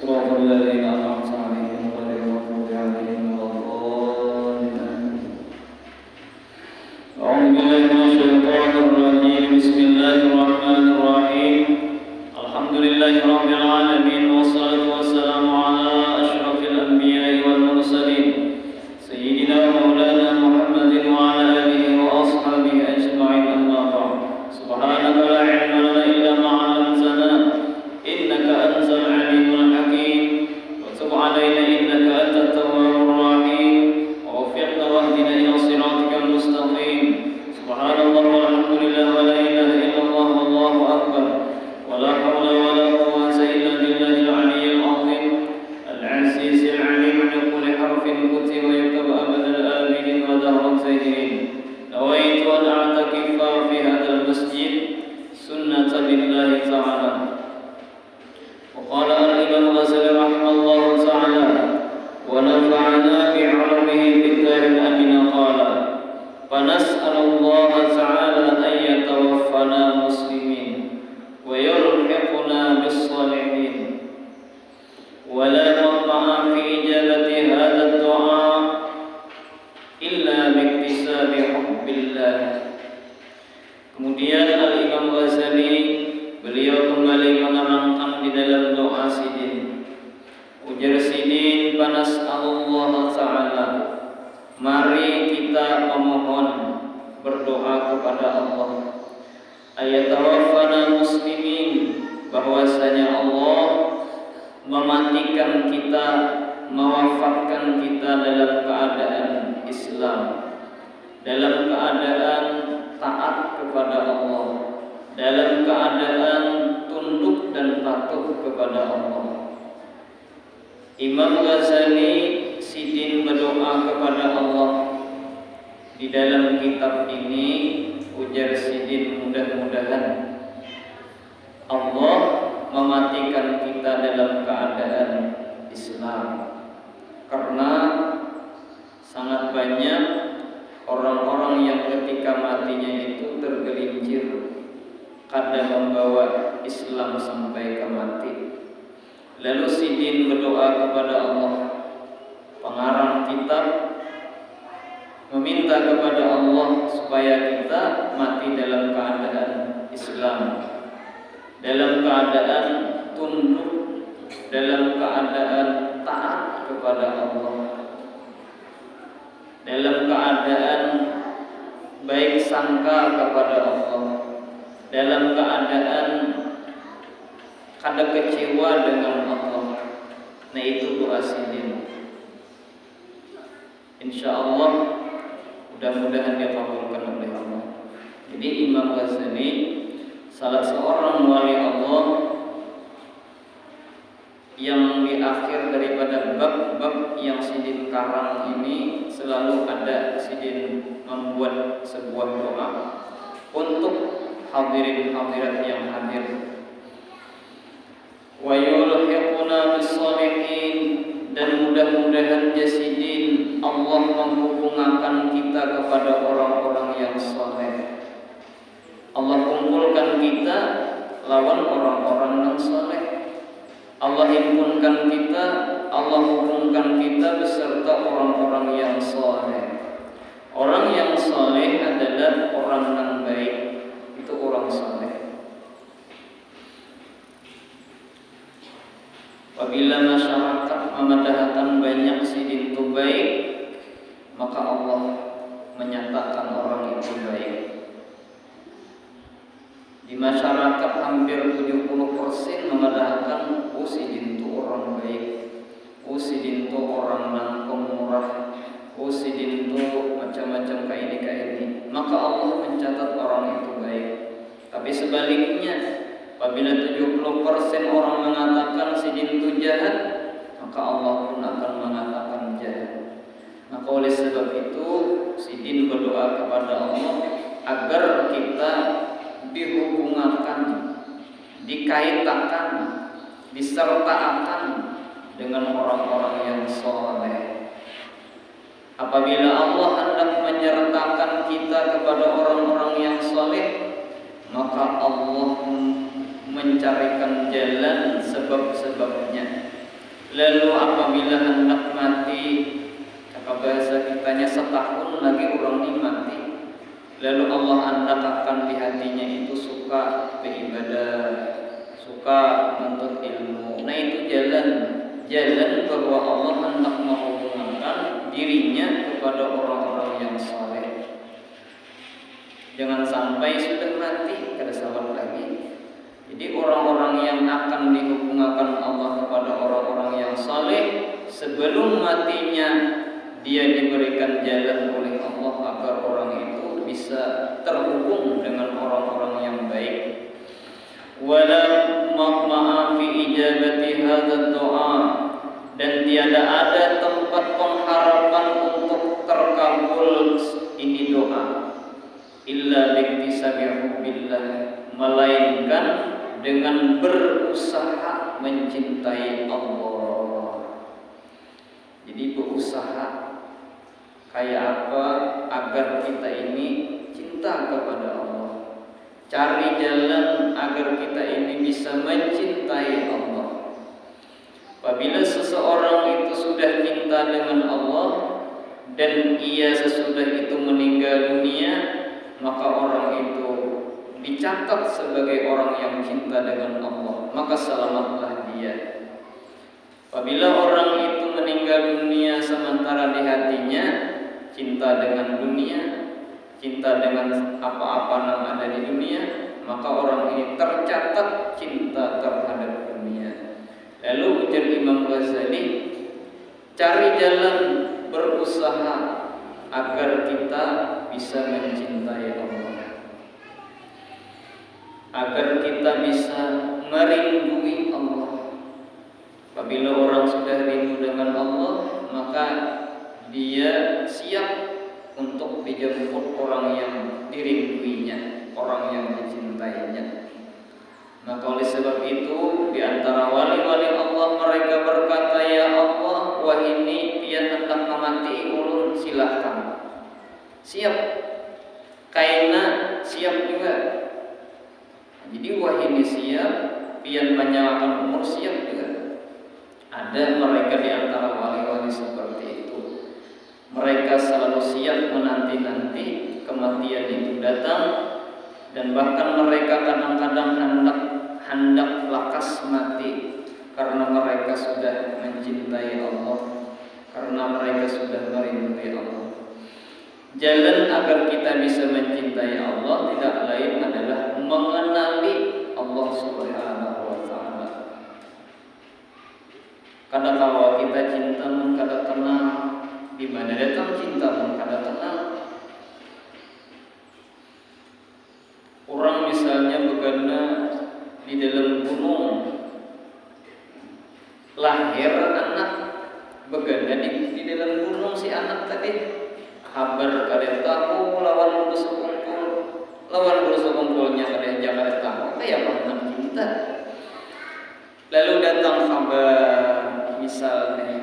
صراط الذين أنعمت عليهم غير المغضوب عليهم ولا الضالين. أعوذ بالله من الشيطان الرجيم. بسم الله الرحمن الرحيم. الحمد لله رب العالمين، والصلاة والسلام على أشرف الأنبياء والمرسلين سيدنا ومولانا محمد وعلى آله وأصحابه أجمعين. أما بعد، سبحانك لا علم لنا إلا ما علمتنا إنك أنت العليم الحكيم، وتب علينا إنك أنت التواب الرحيم، ووفقنا واهدنا إلى صراطك المستقيم. سبحان الله والحمد لله ولا إله إلا الله والله أكبر، ولا حول ولا قوة إلا بالله العلي العظيم العزيز العليم لكل حرف كتب ويكتب أبد الآمنين ودهر الزاهرين. نويت أن أعتكف في هذا المسجد سنة لله تعالى. وقال الإمام الغزالي رحمه الله تعالى: ونفعنا بعلمه في الدار الآمنة. قال: فنسأل الله تعالى أن يتوفنا مسلمين ويلحقنا بالصالحين، ولا نطمع في إجابة هذا الدعاء إلا باكتساب حب الله. Kemudian Al-Imam Ghazali beliau kembali menerangkan di dalam doa sidin. Ujar sidin, panas'alullah ta'ala, mari kita memohon berdoa kepada Allah, ayatawaffana muslimin, bahwasanya Allah mematikan kita, mewafatkan kita dalam keadaan Islam, dalam keadaan taat kepada Allah, dalam keadaan tunduk dan patuh kepada Allah. Imam Ghazali sidin berdoa kepada Allah di dalam kitab ini. Ujar sidin, mudah-mudahan Allah mematikan kita dalam keadaan Islam, karena sangat banyak orang-orang yang ketika matinya itu tergelincir kadang membawa Islam sampai ke mati. Lalu sidin berdoa kepada Allah. Pengarang kitab meminta kepada Allah supaya kita mati dalam keadaan Islam, dalam keadaan tunduk, dalam keadaan taat kepada Allah, dalam keadaan baik sangka kepada Allah, dalam keadaan kada kecewa dengan Allah. Nah, itu doa sidin. InsyaAllah mudah-mudahan dikabulkan oleh Allah. Jadi Imam Ghazali salah seorang wali Allah yang di akhir daripada bab-bab yang sidin karang ini selalu ada sidin membuat sebuah doa untuk hadirin hadirat yang hadir. Wa yulhiquna bis-shalihin, dan mudah-mudahan jasidin Allah menghubungkan kita kepada orang-orang yang saleh. Allah kumpulkan kita lawan orang-orang yang saleh. Allah himpunkan kita, Allah hubungkan kita beserta orang-orang yang saleh. Orang yang saleh adalah orang yang baik, itu orang saleh. Apabila masyarakat memadahkan banyak sidin itu baik, maka Allah menyatakan orang itu baik. Di masyarakat hampir 70% memadahkan sidin itu orang baik, sidin itu orang nangkong murah, sidin itu macam-macam kayak ini, maka Allah mencatat orang itu baik. Tapi sebaliknya, apabila 70% orang mengatakan sidin itu jahat, maka Allah pun akan mengatakan jahat. Maka oleh sebab itu sidin berdoa kepada Allah agar kita dihubungkan, dikaitkan, disertakan dengan orang-orang yang soleh. Apabila Allah hendak menyertakan kita kepada orang-orang yang soleh, maka Allah mencarikan jalan sebab-sebabnya Lalu apabila hendak mati, kata bahasa kitanya setahun lagi orang ini mati, lalu Allah andakakan di hatinya itu suka beribadah, suka menuntut ilmu. Nah itu jalan bahwa Allah hendak menghubungkan dirinya kepada orang-orang yang saleh. Jangan sampai sudah mati kada sabar lagi. Jadi orang-orang yang akan dihubungkan Allah kepada orang-orang yang saleh, sebelum matinya dia diberikan jalan oleh Allah agar orang itu bisa terhubung dengan orang-orang yang baik. Wala maqma'a fi ijabati hadzal doa, dan tiada ada tempat pengharapan untuk terkabul ini doa illa biktisabi hubbillah, melainkan dengan berusaha mencintai Allah. Jadi berusaha kayak apa agar kita ini cinta kepada Allah. Cari jalan agar kita ini bisa mencintai Allah. Apabila seseorang itu sudah cinta dengan Allah dan ia sesudah itu meninggal dunia, maka orang itu dicatat sebagai orang yang cinta dengan Allah, maka selamatlah dia. Apabila orang itu meninggal dunia sementara di hatinya cinta dengan dunia, cinta dengan apa-apa yang ada di dunia, maka orang ini tercatat cinta terhadap dunia. Lalu ujar Imam Ghazali, cari jalan berusaha agar kita bisa mencintai Allah, agar kita bisa merindui Allah. Apabila orang sudah rindu dengan Allah, maka dia siap untuk dijemput orang yang dirinduinya, orang yang dicintainya. Maka oleh sebab itu, di antara wali-wali Allah mereka berkata, ya Allah, wah ini pian hendak memati ulun, silahkan. Siap. Kaina siap juga. Jadi wah ini siap, pian panjangkan umur siap juga. Ada mereka di antara wali-wali seperti itu. Mereka selalu siap menanti-nanti kematian itu datang, dan bahkan mereka kadang-kadang hendak lakas mati karena mereka sudah mencintai Allah, karena mereka sudah merindui Allah. Jalan agar kita bisa mencintai Allah tidak lain adalah mengenali Allah Subhanahu wa ta'ala. Kadang-kala kita cinta kada kenal, di mana datang cinta kada kenal. Orang misalnya begana di dalam gunung, lahir anak begana di dalam gunung, si anak tadi kabar kada tahu, lawan bulu sekumpulnya kada tahu, kayak mana cinta. Lalu datang kabar misalnya,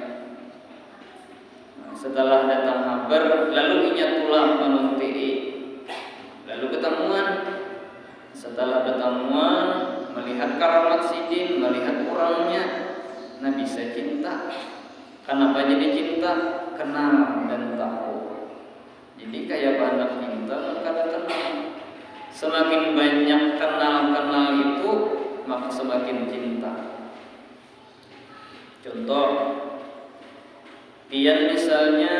setelah datang kabar lalu inya tulang menunti, lalu ketemuan. Setelah ketemuan, melihat karamat sidin, melihat orangnya, nah bisa cinta. Kenapa jadi cinta? Kenal dan tahu. Jadi kayak anak cinta kada kenal. Semakin banyak kenal itu, maka semakin cinta. Contoh, pian misalnya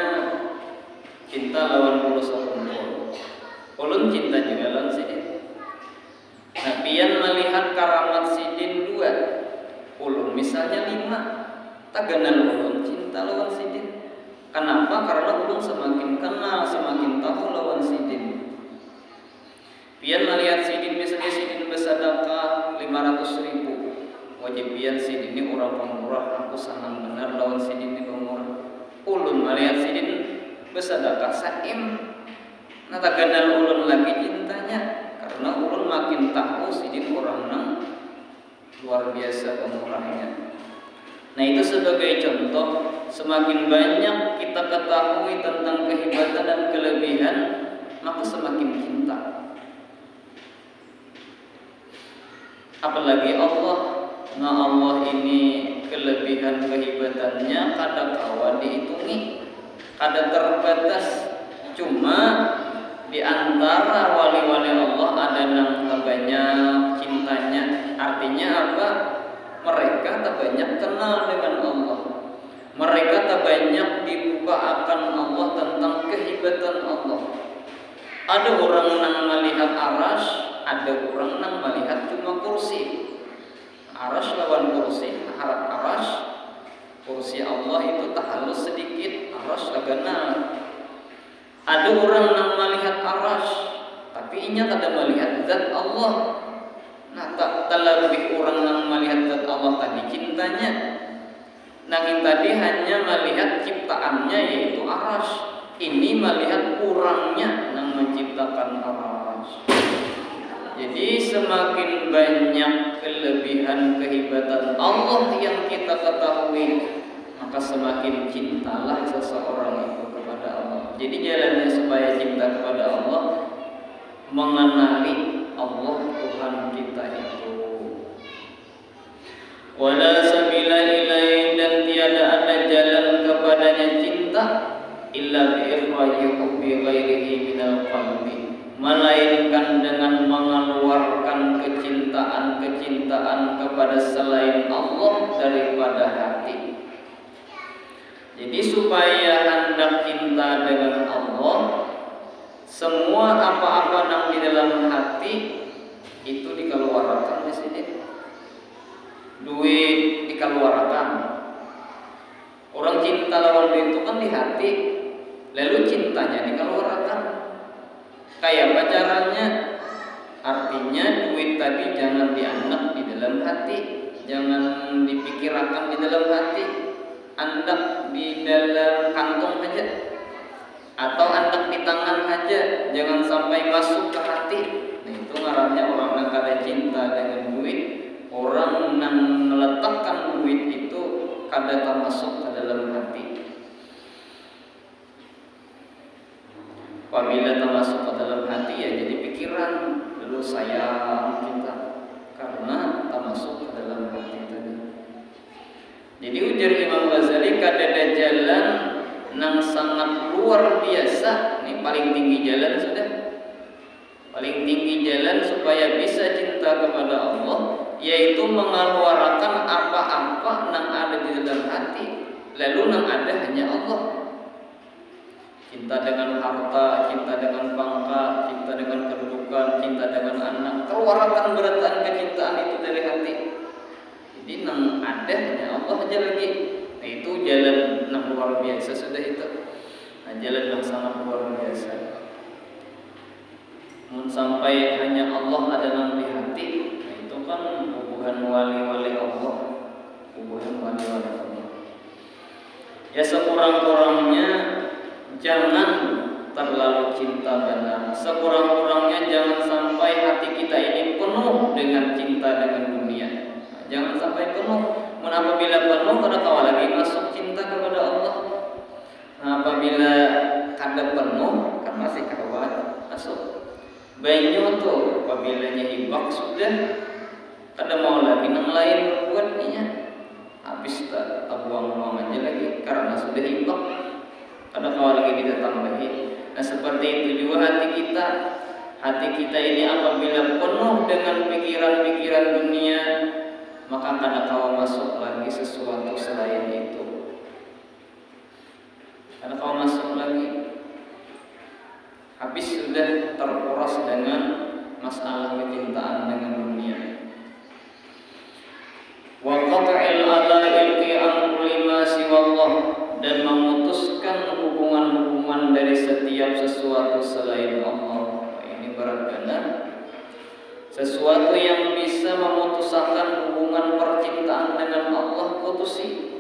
cinta lawan bulu sekumpul, ulun cinta juga lawan sidin. Nah, pian melihat karamat sidin 2, ulun misalnya 5, tagana ulun cinta lawan sidin. Kenapa? Karena ulun semakin kenal, semakin tahu lawan sidin. Pian melihat sidin, misalnya sidin bersedekah 500.000, wajib pian sidin ini orang pemurah, aku sangat benar lawan sidin ini pemurah. Ulun melihat sidin bersedekah saim, nah tagana ulun lagi cintanya, karena ulun makin tahu sidin orang nang luar biasa pemurahnya. Nah itu sebagai contoh, semakin banyak kita ketahui tentang kehebatan dan kelebihan, maka semakin cinta. Apalagi Allah, nah Allah ini kelebihan kehebatannya kada kawa dihitungi, kada terbatas. Cuma di antara wali-wali Allah ada yang terbanyak cintanya. Artinya apa? Mereka terbanyak kenal dengan Allah. Mereka terbanyak dibuka akan Allah tentang kehebatan Allah. Ada orang yang melihat aras, ada orang yang melihat cuma kursi. Aras lawan kursi, harap aras. Kursi Allah itu tak halus sedikit, aras lagana. Ada orang yang melihat aras, tapi inya tidak melihat zat Allah. Nah, tak lebih orang yang melihat zat Allah tadi cintanya. Nangin tadi hanya melihat ciptaannya yaitu aras. Ini melihat kurangnya yang menciptakan aras. Jadi semakin banyak kelebihan kehebatan Allah yang kita ketahui, maka semakin cintalah seseorang itu kepada Allah. Jadi jalannya supaya cinta kepada Allah, mengenali Allah Tuhan kita itu. Wala sabila ilaih, dan tiada ada jalan kepadanya cinta illa bi ikhraji hubbi ghairihi minal qalbi, melainkan dengan mengeluarkan kecintaan kepada selain Allah daripada hati. Jadi supaya hendak cinta dengan Allah, semua apa-apa yang di dalam hati itu dikeluarkan di sini. Duit dikeluarkan. Orang cinta lawan duit itu kan di hati, lalu cintanya dikeluarkan. Kayak apa caranya? Artinya duit tadi jangan dianggap di dalam hati, jangan dipikirkan di dalam hati, andak di dalam kantong aja, atau andak di tangan aja, jangan sampai masuk ke hati. Nah, itu ngarannya orang yang kada cinta dengan duit. Orang yang meletakkan duit itu kada termasuk ke dalam hati. Apabila termasuk ke dalam hati ya jadi pikiran, lalu sayang kita, karena termasuk ke dalam hati tadi. Jadi ujar Imam Ghazali, kada ada jalan yang sangat luar biasa. Ini paling tinggi jalan sudah. Paling tinggi jalan supaya bisa cinta kepada Allah, yaitu mengeluarkan apa-apa yang ada di dalam hati, lalu yang ada hanya Allah. Cinta dengan harta, cinta dengan pangkat, cinta dengan kedudukan, cinta dengan anak, keluarkan berataan kecintaan itu dari hati. Jadi yang ada hanya Allah aja lagi. Nah, itu jalan yang luar biasa sudah itu. Nah, jalan yang sangat luar biasa. Sampai hanya Allah ada dalam di hati, nah itu kan hubungan wali-wali Allah, hubungan wali-wali Allah. Ya sekurang-kurangnya jangan terlalu cinta benar, sekurang-kurangnya jangan sampai hati kita ini penuh dengan cinta dengan dunia. Nah, jangan sampai penuh. Apabila penuh, kada kawa lagi masuk cinta kepada Allah. Nah, apabila kada penuh, kan masih kawa masuk. Banyak tuh apabila hibak sudah kada mau lagi yang lain buatnya, habis tak buang-buang aja lagi karena sudah hibak, kada mau lagi kita tambahin. Nah seperti itu juga hati kita ini apabila penuh dengan pikiran-pikiran dunia, maka kada kawa masuk lagi sesuatu selain itu, kada kawa masuk lagi. Habis sudah terkuras dengan masalah kecintaan dengan dunia. Wa qat'il ada'i an kulli ma siwallah, dan memutuskan hubungan-hubungan dari setiap sesuatu selain Allah. Ini berat benar. Sesuatu yang bisa memutuskan hubungan percintaan dengan Allah, putusi.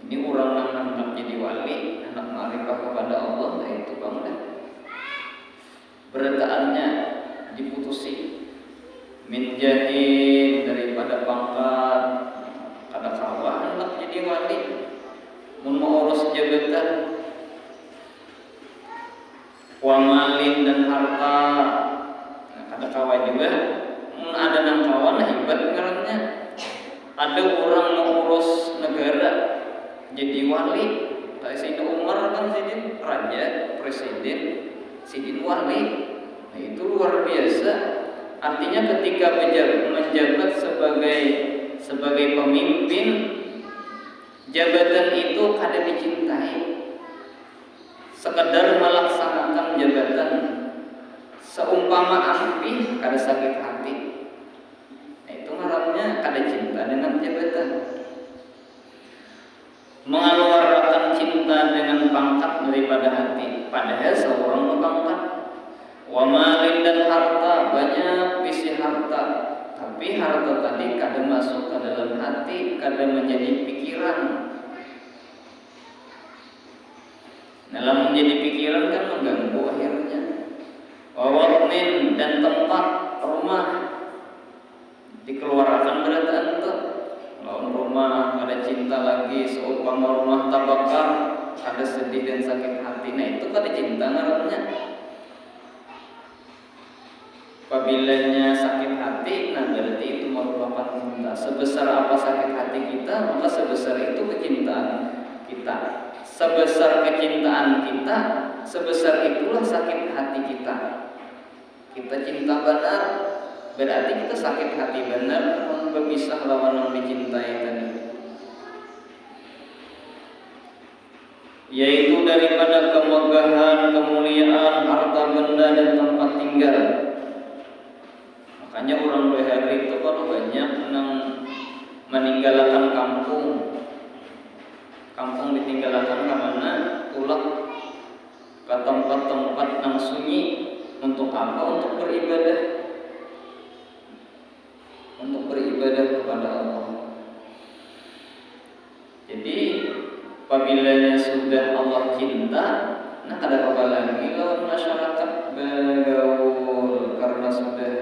Ini orang yang hendak jadi wali, hendak ma'rifah kepada Allah, nah itu bangga. Berataannya diputusi. Min jahil, daripada pangkat, kada kawa hendak jadi wali. Mun mau urus jabatan, wamalin dan harta, nah, kada kawa juga. Mun ada nang kawan hebat ngarannya. Ada orang mau urus negara jadi wali, kayak Sayyidina Umar kan sidin raja, presiden, sidin wali. Nah, itu luar biasa. Artinya ketika menjabat sebagai pemimpin, jabatan itu kada dicintai. Sekedar melaksanakan jabatan seumpama api kada sakit hati. Nah, itu ngarannya kada cinta dengan jabatan. Mengeluarkan cinta dengan pangkat daripada hati, padahal seorang berpangkat. Wa malin dan harta, banyak isi harta, tapi harta tadi kada masuk ke dalam hati, kada menjadi pikiran. Dalam menjadi pikiran kan mengganggu akhirnya. Wa watnin dan tempat rumah dikeluarkan beratan tuh. Lawan rumah ada cinta lagi, seumpama rumah tabakar, ada sedih dan sakit hati. Nah itu kada cinta ngarannya. Apabila sakit hati, nah berarti itu merupakan cinta. Sebesar apa sakit hati kita, maka sebesar itu kecintaan kita. Sebesar kecintaan kita, sebesar itulah sakit hati kita. Kita cinta benar, berarti kita sakit hati benar, berpisah lawan yang dicintai tadi. Yaitu daripada kemegahan, kemuliaan, harta benda dan tempat tinggal. Makanya orang behari itu kalau banyak meninggalkan kampung ditinggalkan kemana? Pulang ke tempat-tempat yang sunyi. Untuk apa? Untuk beribadah. Untuk beribadah kepada Allah. Jadi apabila sudah Allah cinta, nah kada apa lagi lawan masyarakat bergaul karena sudah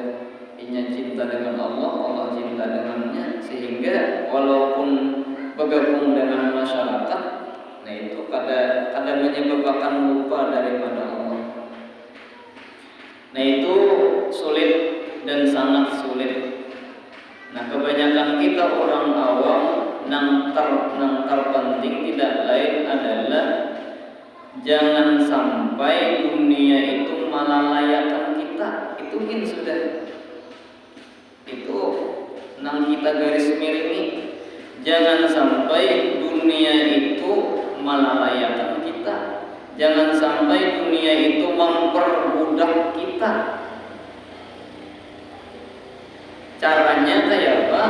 inya cinta dengan Allah, Allah cinta dengannya, sehingga walaupun bergabung dengan masyarakat, nah itu kada menyebabkan lupa daripada Allah. Nah itu sulit dan sangat sulit. Nah kebanyakan kita orang awam nang terpenting tidak lain adalah jangan sampai dunia itu melalayakan kita. Itu mungkin sudah. Itu nang kita garis miringi. Jangan sampai dunia itu melalayakan kita. Jangan sampai dunia itu memperbudak kita. Caranya kayak apa?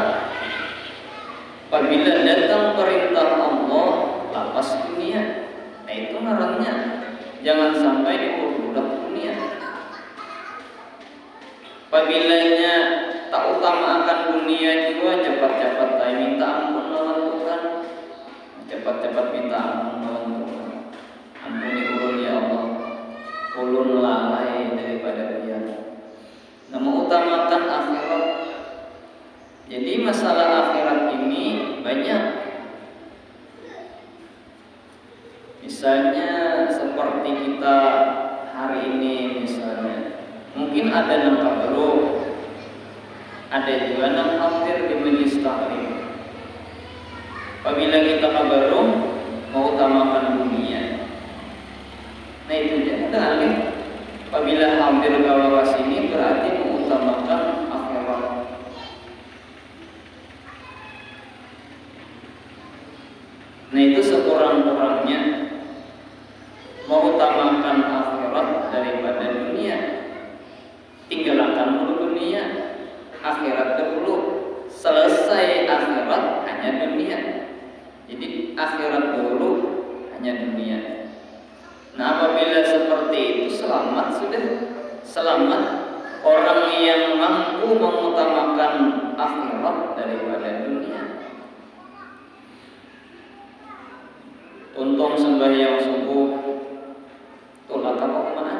Apabila datang perintah Allah, lapas dunia. Nah itu ngarannya jangan sampai diperbudak dunia. Apabila tak utamakan dunia juga, cepat-cepat minta ampun lawan Tuhan. Cepat-cepat minta ampun lawan Tuhan. Ampuni ulun ya Allah. Ulun lalai daripada Dia. Nah, mengutamakan akhirat. Jadi masalah akhirat ini banyak. Misalnya seperti kita hari ini misalnya, mungkin ada yang baru, ada juga yang hampir di majelis taklim. Apabila kita baru mengutamakan dunia, nah itu dia dalil. Apabila hampir ke sini berarti mengutamakan akhirat. Nah itu sekurang-kurangnya mengutamakan akhirat daripada dunia. Tinggalkan dulu dunia, akhirat dahulu. Selesai akhirat hanya dunia. Jadi akhirat dulu hanya dunia. Nah apabila seperti itu selamat sudah. Selamat orang yang mampu mengutamakan akhirat daripada dunia. Untung sembahyang subuh tolak apa kemana?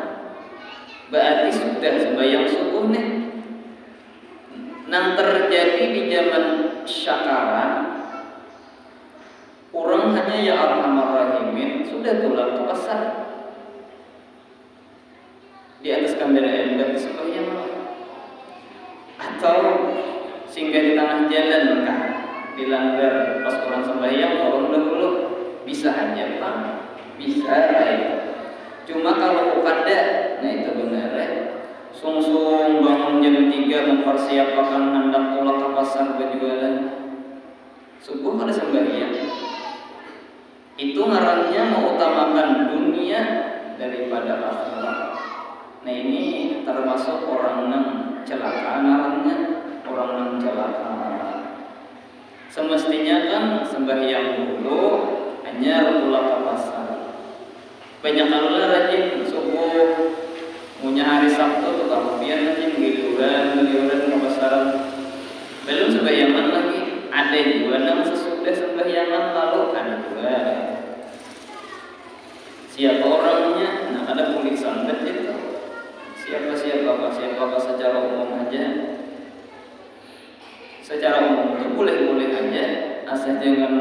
Berarti sudah sembahyang subuh nih. Nang terjadi di zaman sekarang, orang hanya ya arhamar rahimin sudah tolak ke pasar. Di atas kamera ember sembahyang atau singgah di tengah jalan kah? dilanggar pas orang sembahyang, orang dahulu bisa aja Pak, bisa itu. Cuma kalau kada, nah itu benar ya. Sung-sung bangun jam 3 mempersiapkan hendak pulang ke pasar berjualan. Subuh kada sembahyang. Itu ngarannya mengutamakan dunia daripada akhirat. Nah ini termasuk orang yang celaka ngarannya, orang yang celaka. Semestinya kan sembahyang dulu hanya pulang ke pasar. Banyak orang rajin subuh punya hari Sabtu tuh kalau biar rajin giliran ke pasaran. Belum sembahyangan lagi, ada juga yang sesudah sembahyangan lalu ada juga. Siapa orangnya? Nah ada kulit santet itu. Siapa secara umum aja. Secara umum itu boleh aja, asal jangan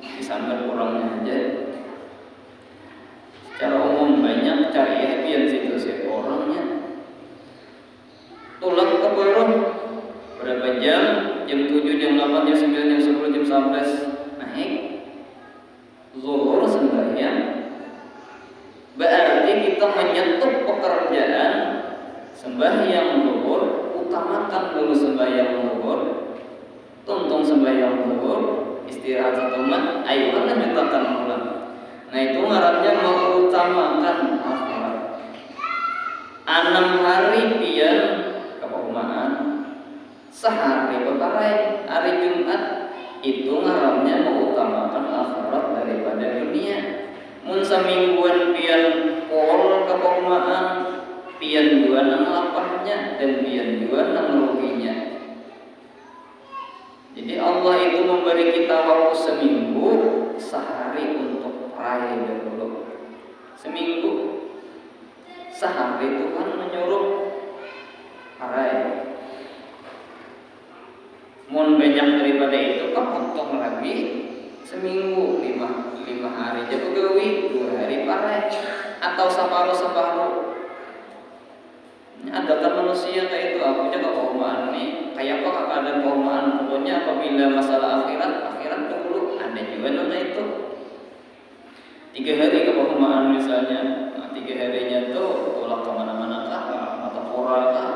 disambar orangnya aja. Secara umum banyak cari happy situ siapa orangnya. Tulang ke baru berapa jam? Jam 7, jam 8, jam 9, jam 10, jam 11 naik. Zuhur sembahyang. Berarti kita menyentuh pekerjaan sembahyang zuhur, utamakan dulu sembahyang zuhur. Tuntung sembahyang zuhur, istirahat satu menit, ayo lanjutkan ulang. Nah itu ngarannya mengutamakan akhirat. 6 hari pian kepaumaan, sehari beparai hari Jumat itu ngarannya mengutamakan akhirat daripada dunia. Mun samingguan pian pol kepaumaan, pian dua nang lapahnya dan pian dua nang ruginya. Jadi Allah itu memberi kita waktu seminggu, sehari untuk raih dulu. Seminggu, sehari Tuhan menyuruh raih. Mohon banyak daripada itu, kan untung lagi seminggu 5 hari jadi gawi, 2 hari parai atau separuh. Ada kan manusia kayak itu, aku jaga keumaan nih. Kayak apa kakak ada keumaan, pokoknya apabila masalah akhirat dulu ada juga nama itu. 3 hari keumaan misalnya, 3 harinya tuh tolak kemana-mana kah, metafora kah,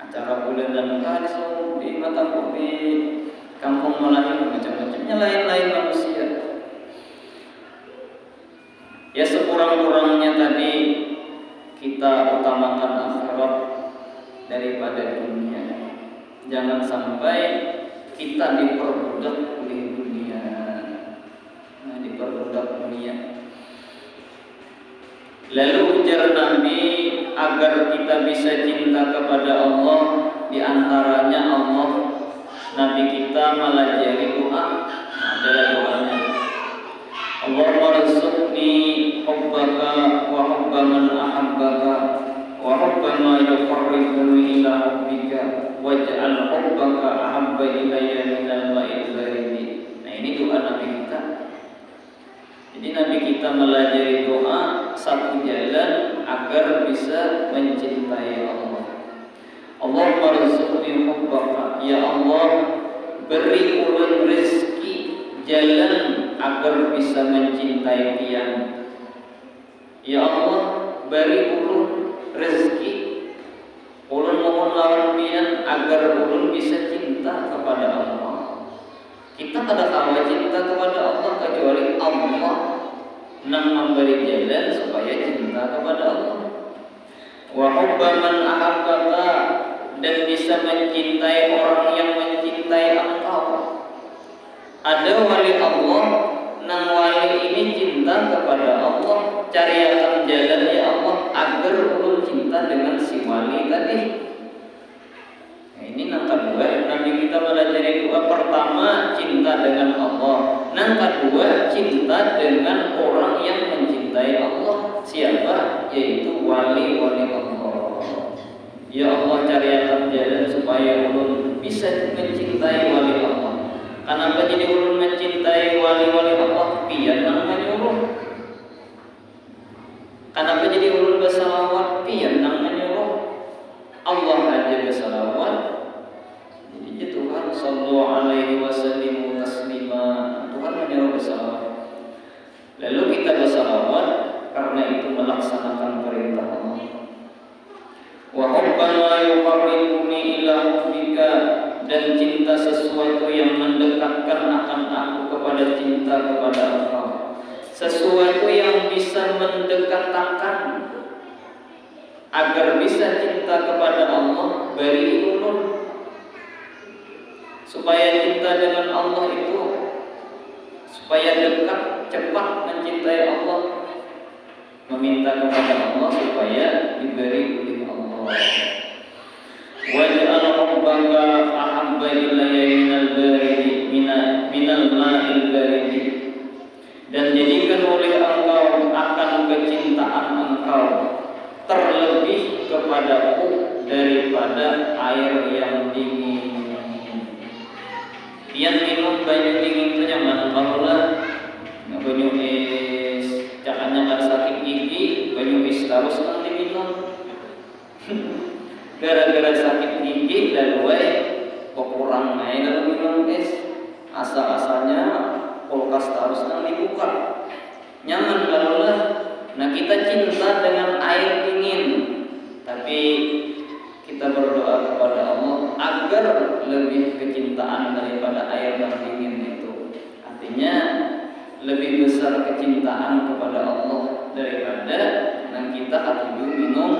acara bulanan kah di mata di kampung Melayu macam-macamnya lain-lain manusia. Ya sekurang-kurangnya tadi kita utamakan akhirat daripada dunia. Jangan sampai kita diperbudak oleh dunia. Diperbudak dunia. Lalu ujar Nabi agar kita bisa cinta kepada Allah, di antaranya Allah, Nabi kita melajari doa. Adalah doanya, Allahumma rzuqni hubbaka wa hubba man ahabbaka wa hubba ma yuqarribuni ila hubbika waj'al hubbaka ahabba ilayya minal ma'il baridi. Nah ini doa Nabi kita. Jadi Nabi kita melajari doa satu jalan agar bisa mencintai Allah. Allahumma rzuqni hubbaka, ya Allah beri ulun rezeki jalan agar bisa mencintai Dia. Ya Allah beri ulun rezeki, ulun mohon lawan pian agar ulun bisa cinta kepada Allah. Kita kada tahu cinta kepada Allah kecuali Allah yang memberi jalan supaya cinta kepada Allah. Wa hubba man ahabbaka, dan bisa mencintai orang yang mencintai engkau. Ada wali Allah, nang wali ini cinta kepada Allah, carikan jalan ya Allah agar ulun cinta dengan si wali tadi. Nah, ini nang kedua, Nabi kita melajari doa. Pertama cinta dengan Allah, nang kedua cinta dengan orang yang mencintai Allah. Siapa? Yaitu wali-wali Allah. Ya Allah carikan jalan supaya ulun bisa mencintai wali Allah. Kenapa jadi ulun mencintai wali-wali Allah? Pian nang menyuruh. Kenapa jadi ulun bersalawat? Pian nang menyuruh. Allah aja bersalawat. Jadi Tuhan sallallahu sallu alaihi wa sallimu taslima. Tuhan menyuruh bersalawat. Lalu kita bersalawat karena itu melaksanakan perintah Allah. Wa hubbana yuqarribuni ila hubbika, dan cinta sesuatu yang mendekatkan akan aku kepada cinta kepada Engkau. Sesuatu yang bisa mendekatkan agar bisa cinta kepada Allah, beri ulun, supaya cinta dengan Allah itu, supaya dekat cepat mencintai Allah, meminta kepada Allah supaya diberi oleh Allah. Waj'al rabbaka ahabba ilayya minal ma'il baridi, dan jadikan oleh Engkau akan kecintaan Engkau terlebih kepadaku daripada air yang dingin. Yang minum banyu dingin itu nyaman, kalau lah banyu es, jangan sakit gigi, banyu es terus nanti minum. Gara-gara sakit gigi dan gue kok kurang naik kalau minum es, asal-asalnya kulkas terus nanti buka, nyaman kalau lah. Nah, kita cinta dengan air dingin, tapi kita berdoa kepada Allah agar lebih kecintaan daripada air yang dingin itu. Artinya lebih besar kecintaan kepada Allah daripada yang kita hatuju minum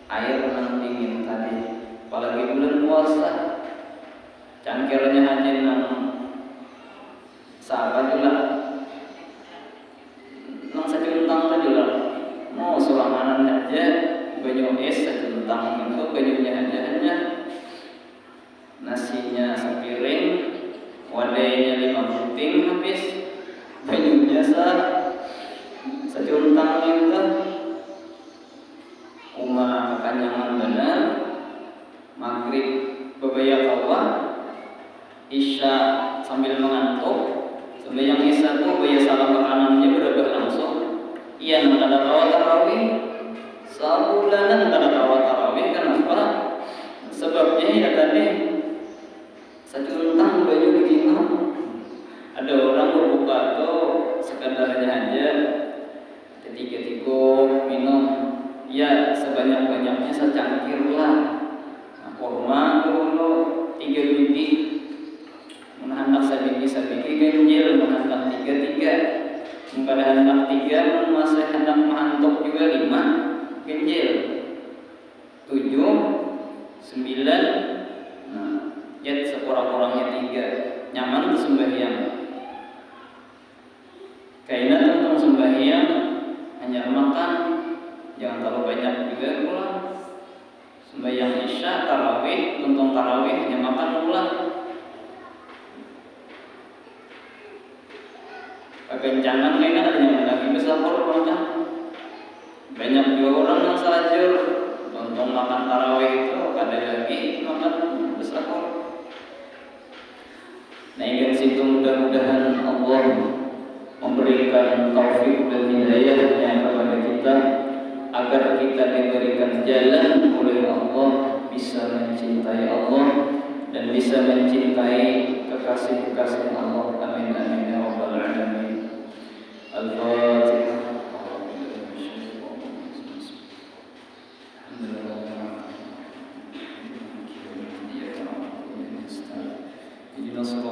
air yang dingin tadi. Apalagi bulan puasa, cangkirnya hanya nang sahabat juga, nang sejuntang tadi lah. Mau sulamanan aja banyu es sejuntang itu, banyunya hanya nasinya sepiring, wadainya 5 puting habis, banyunya sejuntang itu. Uma kekanyangan benar, maghrib bebayar kawah, isya sambil mengantuk. Sembahyang isya tuh bayar salam ke kanannya berubah langsung. Iya, nang ada kawah tarawih, sabulanan ada kawah tarawih. Kenapa? Sebabnya ya tadi sejuntang baju diginum. Ada orang berbuka tuh sekedarnya aja, ketika minum, ya sebanyak-banyaknya secangkir lah. Nah, kurma dulu 3 biji, menghendak sabiki ganjil, menghendak 3, mengkada hendak 3, masih hendak menghantuk juga 5 ganjil, 7, 9, nah, jet sekurang-kurangnya 3, nyaman tuh sembahyang. Kayaknya tentang sembahyang hanya makan, jangan terlalu banyak juga pulang. Sembahyang isya, tarawih, tuntung tarawih hanya makan pulang. Kekencangan kayaknya hanya lagi besar makan. Banyak juga orang yang salajur, tuntung makan tarawih itu ada lagi makan besar. Nah, ingin situ mudah-mudahan Allah memberikan taufik dan hidayahnya kepada kita agar kita diberikan jalan oleh Allah bisa mencintai Allah dan bisa mencintai kekasih-kekasih Allah. Amin amin ya rabbal alamin. Al-Fatihah. Alhamdulillah.